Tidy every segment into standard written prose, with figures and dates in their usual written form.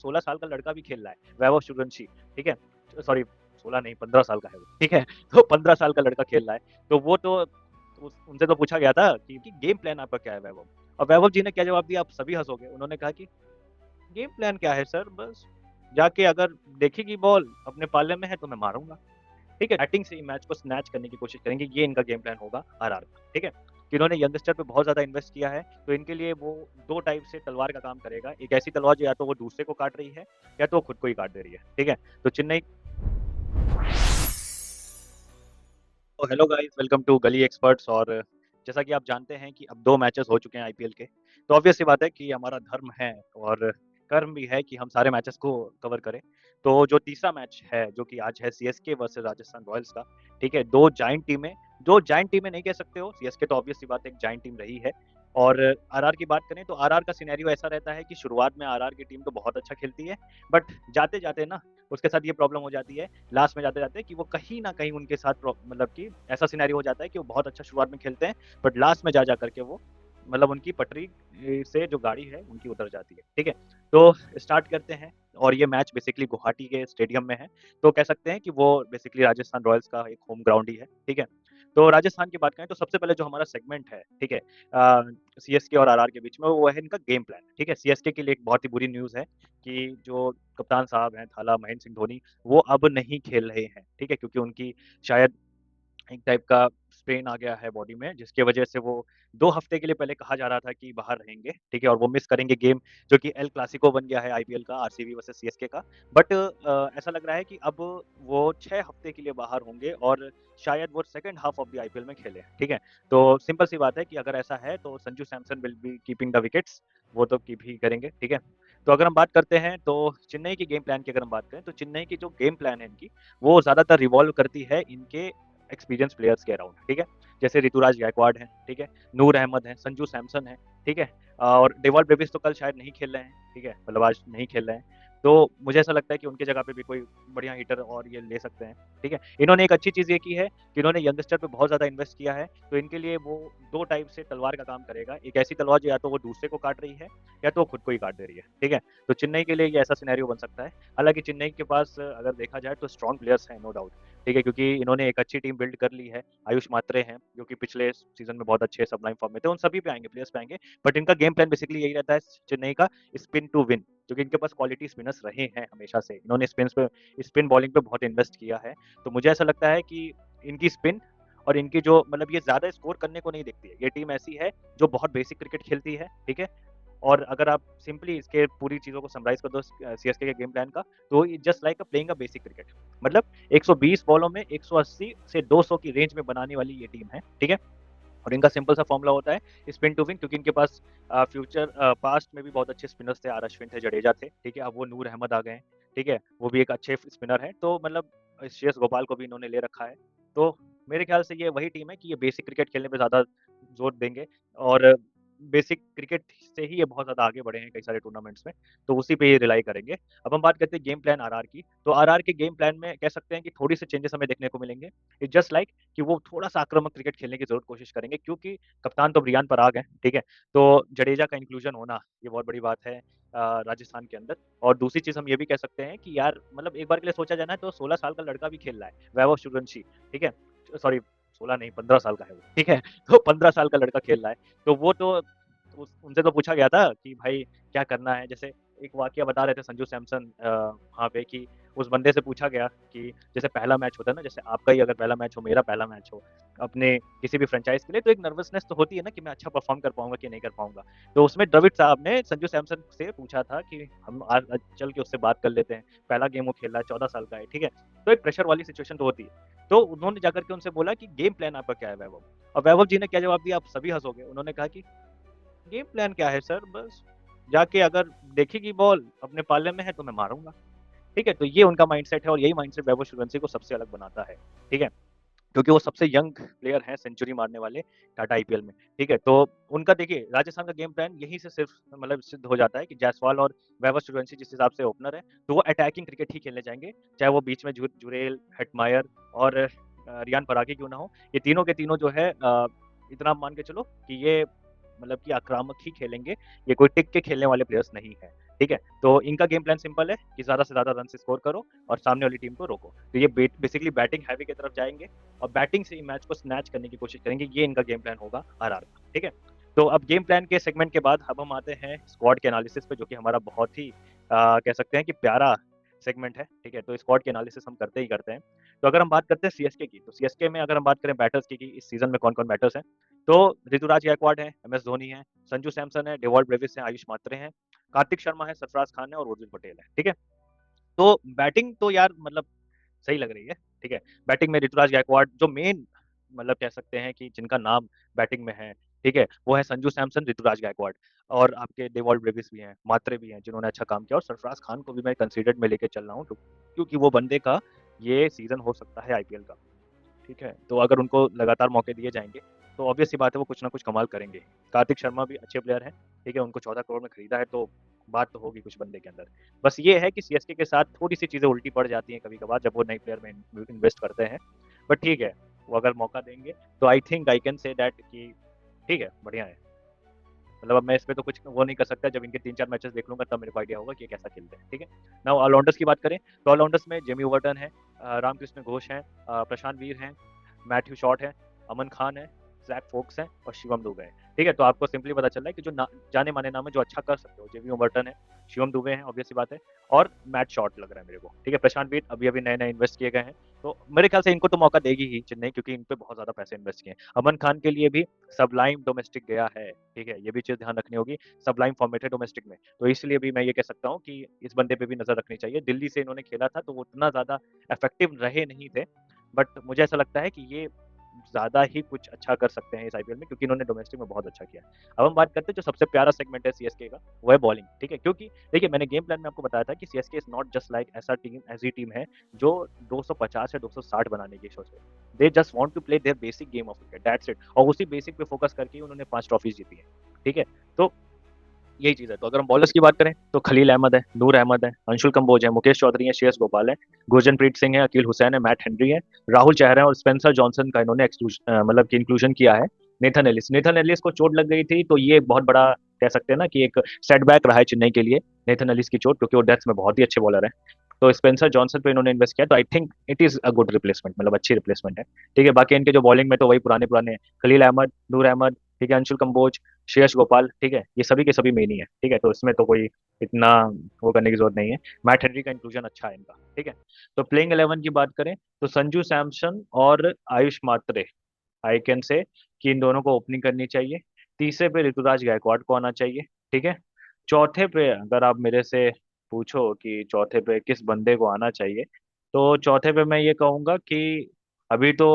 16 साल का लड़का भी खेल रहा है, वैभव सूर्यवंशी, ठीक है? सॉरी 16 नहीं 15 साल का है वो, ठीक है? तो 15 साल का लड़का खेल रहा है, तो वो तो उनसे तो पूछा गया था कि गेम प्लान आपका क्या है वैभव? और वैभव जी ने क्या जवाब दिया, आप सभी हँसोगे। उन्होंने कहा कि गेम प्लान क्या है सर, बस जाके अगर देखेगी बॉल अपने पाले में है तो मैं मारूँगा। ठीक है, बैटिंग से ही मैच को स्नैच करने की कोशिश करेंगे, ये इनका गेम प्लान होगा आरआर का, ठीक है? कि इन्होंने यंगस्टर पे बहुत ज़्यादा इन्वेस्ट किया है, तो इनके लिए वो 2 टाइप से तलवार का काम करेगा। एक ऐसी तलवार जो या तो वो दूसरे को काट रही है, या तो वो खुद को ही काट दे रही है, ठीक है? तो चेन्नई तो हेलो गाइस, वेलकम टू गली एक्सपर्ट्स। और जैसा कि आप जानते हैं कि अब 2 मैचेस हो चुके हैं आईपीएल के, तो ऑब्वियस सी बात है कि हमारा धर्म है और कर्म भी है कि हम सारे मैचेस को कवर करें। तो जो तीसरा मैच है, जो कि आज है सीएसके वर्सेस राजस्थान रॉयल्स का, ठीक है? 2 जायंट टीमें नहीं कह सकते हो, सीएसके तो ऑब्वियस सी बात है एक जायंट टीम रही है। और आरआर की बात करें तो आरआर का सिनेरियो ऐसा रहता है कि शुरुआत में आरआर की टीम तो बहुत अच्छा खेलती है, बट जाते-जाते ना उसके साथ ये प्रॉब्लम हो जाती है लास्ट में जाते-जाते कि वो कहीं न कहीं उनके साथ मतलब कि ऐसा सिनेरियो हो जाता है कि वो बहुत अच्छा शुरुआत में खेलते हैं, बट लास्ट में जा कर के वो मतलब उनकी पटरी से जो गाड़ी है, उनकी उतर जाती है, ठीक है? तो स्टार्ट करते हैं और ये मैच बेसिकली गुवाहाटी के स्टेडियम में है, तो कह सकते हैं कि वो बेसिकली राजस्थान रॉयल्स का एक होम ग्राउंड ही है, ठीक है? तो राजस्थान की बात करें तो सबसे पहले जो हमारा सेगमेंट है, ठीक है? सीएसके और आरआर के बीच में वो है इनका गेम प्लान, ठीक है? सीएसके के लिए एक बहुत ही बुरी न्यूज़ है कि जो कप्तान साहब हैं थाला महेंद्र सिंह धोनी, वो अब नहीं खेल रहे हैं, ठीक है? क्योंकि उनकी शायद एक टाइप का स्ट्रेन आ गया है बॉडी में, जिसकी वजह से वो 2 हफ्ते के लिए पहले कहा जा रहा था कि बाहर रहेंगे, ठीक है? और वो मिस करेंगे गेम जो कि एल क्लासिको बन गया है आईपीएल का, आरसीबी वर्सेस सीएसके का। बट ऐसा लग रहा है कि अब वो 6 हफ्ते के लिए बाहर होंगे और शायद वो second half of the IPL में खेलें, ठीक है? तो सिंपल सी बात है कि अगर ऐसा है तो Sanju Samson will be keeping the wickets, वो तो कीप ही करेंगे, ठीक है? तो अगर हम बात करते हैं तो चेन्नई की गेम प्लान की अगर हम बात करें, तो चेन्नई की जो गेम प्लान है इनकी, वो ज़्यादातर रिवॉल्व करती है इनके एक्सपीरियंस प्लेयर्स के अराउंड, ठीक है? जैसे ऋतुराज गायकवाड़ हैं, ठीक है? नूर अहमद हैं, संजू सैमसन हैं, ठीक है? और डेवॉल्ट ब्रेविस तो कल शायद नहीं खेल रहे हैं, ठीक है? मतलब आज नहीं खेल रहे हैं। तो मुझे ऐसा लगता है कि उनकी जगह पे भी कोई बढ़िया हिटर और ये ले सकते हैं, ठीक है? इन्होंने एक अच्छी चीज़ ये की है कि इन्होंने यंगस्टर पे बहुत ज़्यादा इन्वेस्ट किया है, तो इनके लिए वो 2 टाइप से तलवार का काम करेगा। एक ऐसी तलवार जो या तो वो दूसरे को काट रही है, या तो वो खुद को ही काट दे रही है, ठीक है? तो चेन्नई के लिए ये ऐसा सिनेरियो बन सकता है। हालाँकि चेन्नई के पास अगर देखा जाए तो स्ट्रॉन्ग प्लेयर्स हैं, नो डाउट, ठीक है? क्योंकि इन्होंने एक अच्छी टीम बिल्ड कर ली है। आयुष मात्रे हैं, जो कि पिछले सीज़न में बहुत अच्छे सबलाइन फॉर्म में थे, उन सभी पे आएँगे, प्लेयर्स पे आएँगे। बट इनका गेम प्लान बेसिकली यही रहता है चेन्नई का, स्पिन टू विन, क्योंकि इनके पास क्वालिटी स्पिनर्स रहे हैं हमेशा से। इन्होंने स्पिन बॉलिंग पे बहुत इन्वेस्ट किया है। तो मुझे ऐसा लगता है कि इनकी स्पिन और इनकी जो मतलब ये ज़्यादा स्कोर करने को नहीं देखती है। ये टीम ऐसी है जो बहुत बेसिक क्रिकेट खेलती है, ठीक है? और अगर आप सिंपली इसके पूरी चीज़ों को समराइज़ कर दो सीएसके के गेम प्लान का, तो just like playing a basic cricket. मतलब 120 बॉलों में 180 से 200 की रेंज में बनाने वाली ये टीम है, ठीक है? और इनका सिंपल सा फॉर्मूला होता है स्पिन टू विन, क्योंकि इनके पास पास्ट में भी बहुत अच्छे स्पिनर्स थे, आर अश्विन थे, जडेजा थे, ठीक है? अब वो नूर अहमद आ गए हैं, ठीक है? वो भी एक अच्छे स्पिनर हैं, तो मतलब श्रेयस गोपाल को भी इन्होंने ले रखा है। तो मेरे ख्याल से ये वही टीम है कि ये बेसिक क्रिकेट खेलने पे ज़्यादा ज़ोर देंगे और बेसिक क्रिकेट से ही ये बहुत ज़्यादा आगे बढ़े हैं कई सारे टूर्नामेंट्स में, तो उसी पे ये रिलाई करेंगे। अब हम बात करते हैं गेम प्लान आरआर की, तो आरआर के गेम प्लान में कह सकते हैं कि थोड़ी-सी चेंजेस हमें देखने को मिलेंगे। इट्स जस्ट लाइक कि वो थोड़ा-सा आक्रामक क्रिकेट खेलने की ज़रूर कोशिश करेंगे, क्योंकि कप्तान तो ब्रियान पराग हैं, ठीक है? तो जडेजा का इंक्लूज़न होना, ये बहुत बड़ी बात है राजस्थान के अंदर। और दूसरी चीज़ हम ये भी कह सकते हैं कि यार मतलब एक बार के लिए सोचा जाए ना, तो 16 साल का लड़का भी खेल रहा है, वैभव सूर्यवंशी, ठीक है? सॉरी 16 नहीं 15 साल का है वो, ठीक है? तो 15 साल का लड़का खेल रहा है, तो वो तो उनसे तो पूछा गया था कि भाई क्या करना है? जैसे एक वाकया बता रहे थे संजू सैमसन वहाँ पे कि उस बंदे से पूछा गया कि जैसे पहला मैच होता है ना, जैसे आपका ही अगर पहला मैच हो, मेरा पहला मैच हो, अपने किसी भी फ्रैंचाइज़ के लिए, तो एक नर्वसनेस तो होती है ना कि मैं अच्छा परफ़ॉर्म कर पाऊँगा कि नहीं कर पाऊँगा। तो उसमें द्रविड़ साहब ने संजू सैमसन से पूछा था कि हम आज आज चल के उससे बात कर लेते हैं। पहला गेम वो खेल रहा है, 14 साल का है, ठीक है? तो एक प्रेशर वाली सिचुएशन तो होती है। तो उन्होंने जाकर के उनसे बोला कि गेम प्लान आपका क्या है वैभव? और वैभव जी ने क्या जवाब दिया, आप सभी हँसोगे। उन्होंने कहा कि गेम प्लान क्या है सर, बस जाके अगर देखेगी बॉल अपने पाले में है तो मैं मारूँगा, ठीक है? तो ये उनका माइंडसेट है और यही माइंडसेट वैभव सूर्यवंशी को सबसे अलग बनाता है, ठीक है? क्योंकि वो सबसे यंग प्लेयर हैं सेंचुरी मारने वाले टाटा आईपीएल में, ठीक है? तो उनका देखिए राजस्थान का गेम प्लान यहीं से सिर्फ मतलब सिद्ध हो जाता है कि जायसवाल और वैभव सूर्यवंशी जिस हिसाब से ओपनर है, तो वो अटैकिंग क्रिकेट ही खेलने जाएँगे, चाहे वो बीच में जुरेल, हेटमायर और रियान परागी क्यों ना हो। ये तीनों के तीनों जो है इतना मान के चलो कि ये मतलब कि आक्रामक ही खेलेंगे, ये कोई टिक के खेलने वाले प्लेयर्स नहीं हैं। ठीक है। तो इनका गेम प्लान सिंपल है कि ज़्यादा से ज़्यादा रन स्कोर करो और सामने वाली टीम को रोको। तो ये बेसिकली बैटिंग हैवी की तरफ जाएंगे और बैटिंग से ही मैच को स्नैच करने की कोशिश करेंगे। ये इनका गेम प्लान होगा आरआर का, ठीक है। तो अब गेम प्लान के सेगमेंट के बाद अब हम आते हैं स्क्वाड के एनालिसिस पे, जो कि हमारा बहुत ही कह सकते हैं कि प्यारा सेगमेंट है, ठीक है। तो स्क्वाड के एनालिसिस हम करते ही करते हैं। तो अगर हम बात करते हैं सीएसके की, तो सीएसके में अगर हम बात करें बैटर्स की कि इस सीजन में कौन कौन बैटर्स हैं, तो ऋतुराज गायकवाड़ है, एमएस धोनी है, संजू सैमसन है, डेवॉल्ट ब्रेविस है, आयुष मात्रे हैं, कार्तिक शर्मा है, सरफराज खान है और उर्जित पटेल है, ठीक है। तो बैटिंग तो यार मतलब सही लग रही है, ठीक है। बैटिंग में ऋतुराज गायकवाड़ जो मेन मतलब कह सकते हैं कि जिनका नाम बैटिंग में है, ठीक है, वो है संजू सैमसन, ऋतुराज गायकवाड़ और आपके डेवॉल्ट ब्रेविस भी हैं, मात्रे भी हैं जिन्होंने अच्छा काम किया, और सरफराज खान को भी मैं कंसीडर्ड में लेके चल रहा हूँ क्योंकि वो बंदे का ये सीजन हो सकता है आईपीएल का, ठीक है। तो अगर उनको लगातार मौके दिए जाएंगे तो ऑब्वियस सी बात है वो कुछ ना कुछ कमाल करेंगे। कार्तिक शर्मा भी अच्छे प्लेयर हैं, ठीक है, उनको 14 करोड़ में खरीदा है, तो बात तो होगी कुछ बंदे के अंदर। बस ये है कि सीएसके के साथ थोड़ी सी चीज़ें उल्टी पड़ जाती हैं कभी कभार जब वो नए प्लेयर में इन्वेस्ट करते हैं, बट ठीक है, वो अगर मौका देंगे तो I think I can say that कि ठीक है, बढ़िया है। मतलब अब मैं इस पे तो कुछ वो नहीं कर सकता, जब इनके 3-4 मैचेस देख लूंगा तब मेरे को आइडिया होगा कि ये कैसा खेलते हैं, ठीक है। नाउ ऑलराउंडर्स की बात करें तो ऑलराउंडर्स में जेमी ओवर्टन है, रामकृष्ण घोष हैं, प्रशांत वीर हैं, मैथ्यू शॉट है, अमन खान है, जैक फोक्स है और शिवम दुबे है, ठीक है। तो आपको सिंपली पता चल रहा है कि जो जाने माने नाम है जो अच्छा कर सकते हो, जेमी ओवर्टन है, शिवम दुबे हैं ऑब्वियस सी बात है, और मैट शॉट लग रहा है मेरे को, ठीक है। प्रशांत वीर अभी अभी नए नए इन्वेस्ट किए गए हैं, तो मेरे ख्याल से इनको तो मौका देगी ही चेन्नई, क्योंकि इन पे बहुत ज्यादा पैसे इन्वेस्ट किए हैं। अमन खान के लिए भी सबलाइम डोमेस्टिक गया है, ठीक है, ये भी चीज ध्यान रखनी होगी। सबलाइम फॉर्मेट है डोमेस्टिक में, तो इसलिए भी मैं ये कह सकता हूँ कि इस बंदे पे भी नजर रखनी चाहिए। दिल्ली से इन्होंने खेला था तो वो उतना ज्यादा इफेक्टिव रहे नहीं थे, बट मुझे ऐसा लगता है कि ये ज्यादा ही कुछ अच्छा कर सकते हैं इस आईपीएल में, क्योंकि इन्होंने डोमेस्टिक में बहुत अच्छा किया है। अब हम बात करते हैं जो सबसे प्यारा सेगमेंट है सीएसके का, वो है बॉलिंग, ठीक है। क्योंकि देखिए मैंने गेम प्लान में आपको बताया था कि CSK is not just like ऐसी टीम है जो 250 या 260 बनाने की सोच है। They just want to play their basic game of cricket, that's it, और उसी बेसिक पे फोकस करके ही उन्होंने 5 ट्रॉफीज जीती है, ठीक है। तो यही चीज है। तो अगर हम बॉलर्स की बात करें तो खलील अहमद है, नूर अहमद है, अंशुल कंबोज है, मुकेश चौधरी है, श्रेयस गोपाल है, गुरजनप्रीत सिंह है, अकील हुसैन है, मैट हेनरी है, राहुल चहर है और स्पेंसर जॉनसन का इन्होंने मतलब कि इंक्लूजन किया है। नेथन एलिस को चोट लग गई थी, तो ये बहुत बड़ा कह सकते हैं ना कि एक सेटबैक रहा है चेन्नई के लिए, नेथन एलिस की चोट, क्योंकि वो डेथ्स में बहुत ही अच्छे बॉलर है। तो स्पेंसर जॉनसन पे इन्होंने इन्वेस्ट किया, तो I think it is a good replacement, मतलब अच्छी रिप्लेसमेंट है, ठीक है। बाकी इनके जो बॉलिंग में तो वही पुराने पुराने खलील अहमद, नूर अहमद, ठीक है, अंशुल कंबोज, श्रेयस गोपाल, ठीक है, ये सभी के सभी मेन ही है, ठीक है। तो इसमें तो कोई इतना वो करने की जरूरत नहीं है। मैट हेनरी का इंक्लूजन अच्छा है इनका, ठीक है। तो प्लेइंग 11 की बात करें तो संजू सैमसन और आयुष मात्रे, आई कैन से कि इन दोनों को ओपनिंग करनी चाहिए। तीसरे पे ऋतुराज गायकवाड़ को आना चाहिए, ठीक है। चौथे पे अगर आप मेरे से पूछो कि चौथे पे किस बंदे को आना चाहिए, तो चौथे पे मैं ये कहूंगा कि अभी तो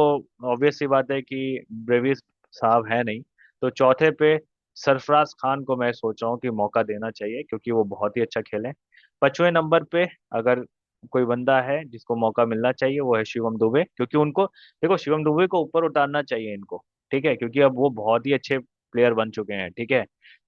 ऑब्वियस सी बात है कि ब्रेविस साहब है नहीं, तो चौथे पे सरफराज खान को मैं सोच रहा हूँ कि मौका देना चाहिए, क्योंकि वो बहुत ही अच्छा खेले। 5वें नंबर पे अगर कोई बंदा है जिसको मौका मिलना चाहिए वो है शिवम दुबे, क्योंकि उनको देखो शिवम दुबे को ऊपर उतारना चाहिए इनको, ठीक है, क्योंकि अब वो बहुत ही अच्छे प्लेयर बन चुके हैं, ठीक है।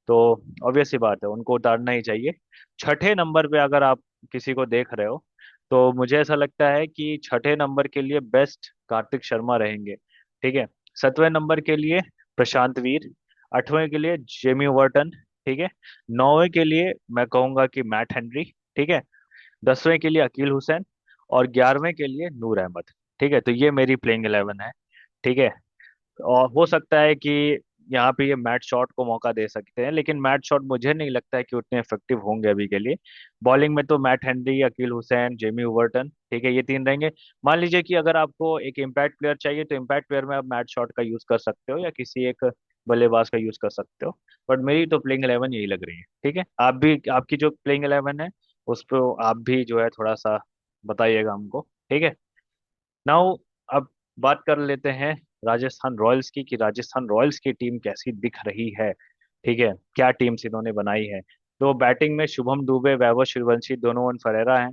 तो ऑब्वियस सी बात है उनको उतारना ही चाहिए। 6ठे नंबर पे अगर आप किसी को देख रहे हो तो मुझे ऐसा लगता है कि 6ठे नंबर के लिए बेस्ट कार्तिक शर्मा रहेंगे, ठीक है। 7वें नंबर के लिए प्रशांत वीर, 8वें के लिए जेमी वर्टन, ठीक है। 9वें के लिए मैं कहूंगा कि मैट हेनरी, ठीक है। 10वें के लिए अकील हुसैन और 11वें के लिए नूर अहमद, ठीक है। तो ये मेरी प्लेइंग 11 है, ठीक है। और हो सकता है कि यहाँ पे ये मैट शॉट को मौका दे सकते हैं, लेकिन मैट शॉट मुझे नहीं लगता है कि उतने इफेक्टिव होंगे अभी के लिए। बॉलिंग में तो Matt Henry, Akeal Hosein, Jamie Overton, ठीक है, ये तीन रहेंगे। मान लीजिए कि अगर आपको एक इम्पैक्ट प्लेयर चाहिए तो इम्पैक्ट प्लेयर में आप मैट शॉट का यूज कर सकते हो या किसी एक बल्लेबाज का यूज कर सकते हो, बट मेरी तो प्लेइंग 11 यही लग रही है, ठीक है। आप भी आपकी जो प्लेइंग 11 है उस पर आप भी जो है थोड़ा सा बताइएगा हमको, ठीक है। नाउ अब बात कर लेते हैं राजस्थान रॉयल्स की, कि राजस्थान रॉयल्स की टीम कैसी दिख रही है, ठीक है, क्या टीम्स इन्होंने बनाई है। तो बैटिंग में शुभम दुबे, वैभव सूर्यवंशी, दोनों फरेरा हैं,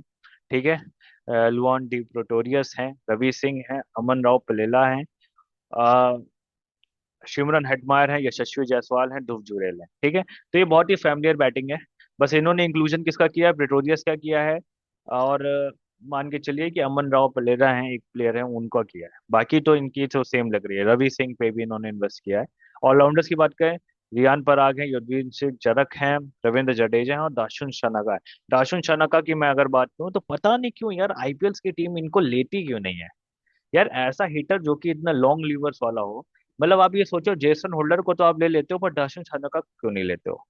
ठीक है। लुआन डी प्रोटोरियस हैं, रवि सिंह हैं, अमन राव पलेला हैं, सिमरन हेटमायर है, यशस्वी जायसवाल है, ध्रुव जुरैल है, ठीक है। तो ये बहुत ही फैमिलियर बैटिंग है। बस इन्होंने इंक्लूजन किसका किया है, प्रेटोरियस का किया है, और मान के चलिए कि अमन राव पलेरा हैं एक प्लेयर है उनका किया है, बाकी तो इनकी तो सेम लग रही है। रवि सिंह पे भी इन्होंने इन्वेस्ट किया है। ऑलराउंडर्स की बात करें रियान पराग है, युजवेंद्र सिंह चरक हैं, रविंद्र जडेजा हैं और दाशुन शनाका है। दाशुन शनाका की मैं अगर बात करूं तो पता नहीं क्यों यार आईपीएल की टीम इनको लेती क्यों नहीं है। यार ऐसा हिटर जो कि इतना लॉन्ग लीवर्स वाला हो, मतलब आप ये सोचो जेसन होल्डर को तो आप ले लेते हो पर दाशुन शनाका को क्यों नहीं लेते हो।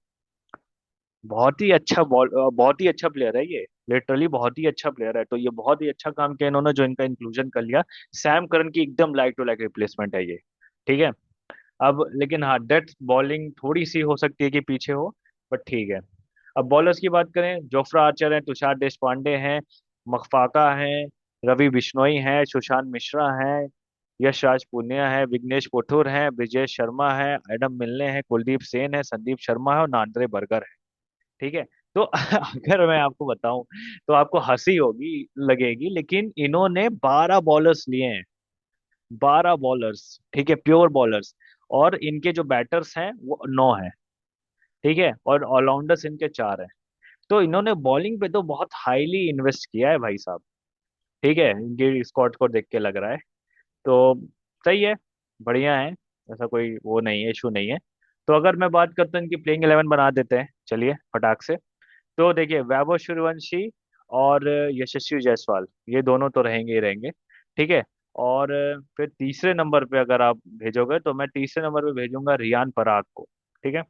बहुत ही अच्छा बहुत ही अच्छा प्लेयर है ये, लिटरली बहुत ही अच्छा प्लेयर है। तो ये बहुत ही अच्छा काम किया इन्होंने जो इनका इंक्लूजन कर लिया। सैम करन की एकदम लाइक टू लाइक रिप्लेसमेंट है ये। ठीक है। अब लेकिन हाँ, डेथ बॉलिंग थोड़ी सी हो सकती है कि पीछे हो, बट ठीक है। अब बॉलर्स की बात करें, जोफ्रा आर्चर है, तुषार देशपांडे हैं, मखफाका है, रवि बिश्नोई है, सुशांत मिश्रा है, यश राज पुनिया है, विघ्नेश पुथुर है, ब्रिजेश शर्मा है, एडम मिलने हैं, कुलदीप सेन है, संदीप शर्मा है और नांद्रे बर्गर है। ठीक है। तो अगर मैं आपको बताऊं तो आपको हंसी होगी, लगेगी, लेकिन इन्होंने 12 बॉलर्स लिए हैं। 12 बॉलर्स, ठीक है, प्योर बॉलर्स। और इनके जो बैटर्स हैं वो 9 हैं। ठीक है, और ऑलराउंडर्स इनके 4 हैं। तो इन्होंने बॉलिंग पे तो बहुत हाईली इन्वेस्ट किया है भाई साहब। ठीक है, इनके स्क्वाड को देख के लग रहा है। तो सही है, बढ़िया है, ऐसा कोई वो नहीं है, इशू नहीं है। तो अगर मैं बात करता हूँ इनकी प्लेइंग 11 बना देते हैं, चलिए फटाक से। तो देखिए, वैभव सूर्यवंशी और यशस्वी जायसवाल, ये दोनों तो रहेंगे ही रहेंगे। ठीक है। और फिर तीसरे नंबर पे अगर आप भेजोगे तो मैं तीसरे नंबर पे भेजूंगा रियान पराग को। ठीक है।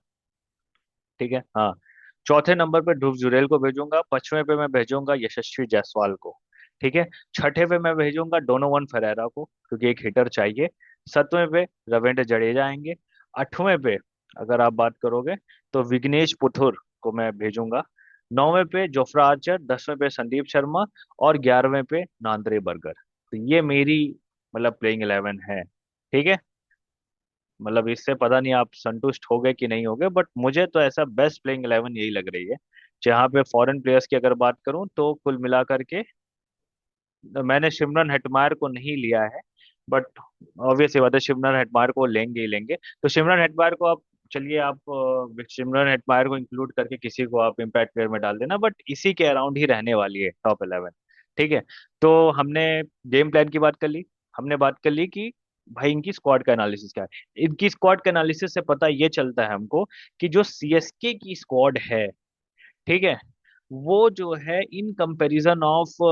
ठीक है, हाँ। चौथे नंबर पे ध्रुव जुरैल को भेजूंगा, पांचवें पे मैं भेजूंगा यशस्वी जायसवाल को। ठीक है। छठे पे मैं भेजूंगा डोनोवन फेरेरा को, क्योंकि एक हिटर चाहिए। सातवें पे रविंद्र जडेजा आएंगे। आठवें पे अगर आप बात करोगे तो विघ्नेश पुथुर को मैं भेजूंगा। नौवें पे जोफ्रा आर्चर, 10वें पे संदीप शर्मा और 11वें पे नांद्रे बर्गर। तो ये मेरी मतलब प्लेइंग 11 है। ठीक है। मतलब इससे पता नहीं आप संतुष्ट हो गए कि नहीं हो गए, बट मुझे तो ऐसा बेस्ट प्लेइंग 11 यही लग रही है। जहाँ पे फॉरेन प्लेयर्स की अगर बात करूं तो कुल मिलाकर के मैंने सिमरन हेटमायर को नहीं लिया है, बट ऑब्वियस ये बात है सिमरन हेटमायर को लेंगे ही लेंगे। तो सिमरन हेटमायर को आप, चलिए आप सिमरन हेटमायर को इंक्लूड करके किसी को आप इम्पैक्ट प्लेयर में डाल देना, बट इसी के अराउंड ही रहने वाली है टॉप 11। ठीक है। तो हमने गेम प्लान की बात कर ली। हमने बात कर ली कि भाई इनकी स्क्वाड का एनालिसिस क्या है। इनकी स्क्वाड का एनालिसिस से पता ये चलता है हमको कि जो सीएसके की स्क्वाड है, ठीक है, वो जो है इन कंपैरिजन ऑफ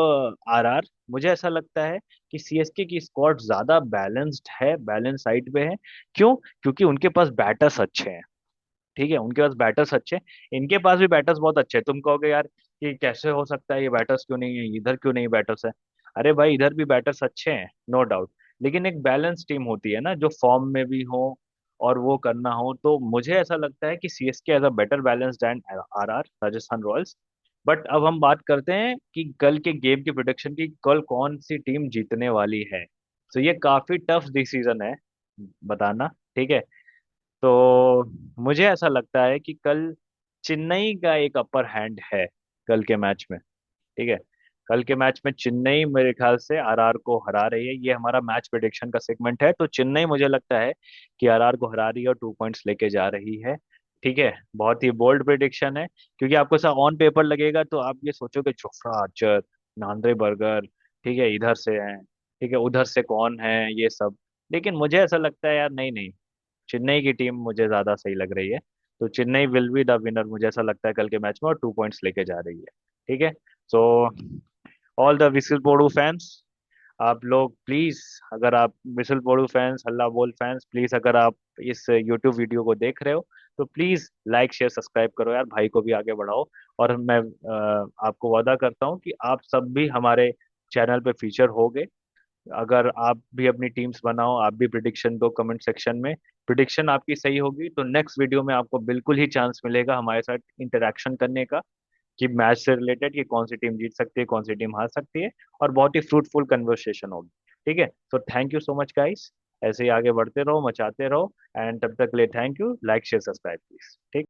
आरआर, मुझे ऐसा लगता है कि सीएसके की स्क्वाड ज्यादा बैलेंस्ड है, बैलेंस साइड पे है। क्यों? क्योंकि उनके पास बैटर्स अच्छे हैं। ठीक है, उनके पास बैटर्स अच्छे हैं, इनके पास भी बैटर्स बहुत अच्छे हैं। तुम कहोगे यार कि कैसे हो सकता है, ये बैटर्स क्यों नहीं है, इधर क्यों नहीं बैटर्स है। अरे भाई, इधर भी बैटर्स अच्छे हैं, नो डाउट। लेकिन एक बैलेंस टीम होती है ना, जो फॉर्म में भी हो और वो करना हो, तो मुझे ऐसा लगता है कि CSK as a better balanced and RR Rajasthan Royals. But अब हम बात करते हैं कि कल के गेम की प्रोडिक्शन की, कल कौन सी टीम जीतने वाली है। तो ये काफी टफ डिसीजन है बताना। ठीक है। तो मुझे ऐसा लगता है कि कल चेन्नई का एक अपर हैंड है कल के मैच में। ठीक है। कल के मैच में चेन्नई मेरे ख्याल से आरआर को हरा रही है। ये हमारा मैच प्रेडिक्शन का सेगमेंट है, तो चेन्नई मुझे लगता है कि आरआर को हरा रही है और 2 पॉइंट्स लेके जा रही है। ठीक है, बहुत ही बोल्ड प्रेडिक्शन है, क्योंकि आपको ऐसा ऑन पेपर लगेगा तो आप ये सोचोगे जोफ्रा आर्चर, नांद्रे बर्गर, ठीक है, इधर से हैं, ठीक है, उधर से कौन है, ये सब। लेकिन मुझे ऐसा लगता है यार, नहीं नहीं, चेन्नई की टीम मुझे ज्यादा सही लग रही है। तो Chennai will be the winner, मुझे ऐसा लगता है कल के मैच में, और 2 पॉइंट्स लेके जा रही है। ठीक है। So all the whistle Podu fans, आप लोग प्लीज, अगर आप विसल पोडू फैंस, हल्ला बोल फैंस, प्लीज अगर आप इस यूट्यूब वीडियो को देख रहे हो तो प्लीज लाइक शेयर सब्सक्राइब करो यार, भाई को भी आगे बढ़ाओ। और मैं आपको वादा करता हूँ कि आप सब भी हमारे चैनल पे फीचर होगे। अगर आप भी अपनी टीम्स बनाओ, आप भी प्रिडिक्शन दो कमेंट सेक्शन में। प्रिडिक्शन आपकी सही होगी तो नेक्स्ट वीडियो में आपको बिल्कुल ही चांस मिलेगा हमारे साथ इंटरेक्शन करने का, कि मैच से रिलेटेड कि कौन सी टीम जीत सकती है, कौन सी टीम हार सकती है। और बहुत ही फ्रूटफुल कन्वर्सेशन होगी। ठीक है। So thank you so much guys, ऐसे ही आगे बढ़ते रहो, मचाते रहो। एंड तब तक के लिए thank you, like share subscribe please. ठीक।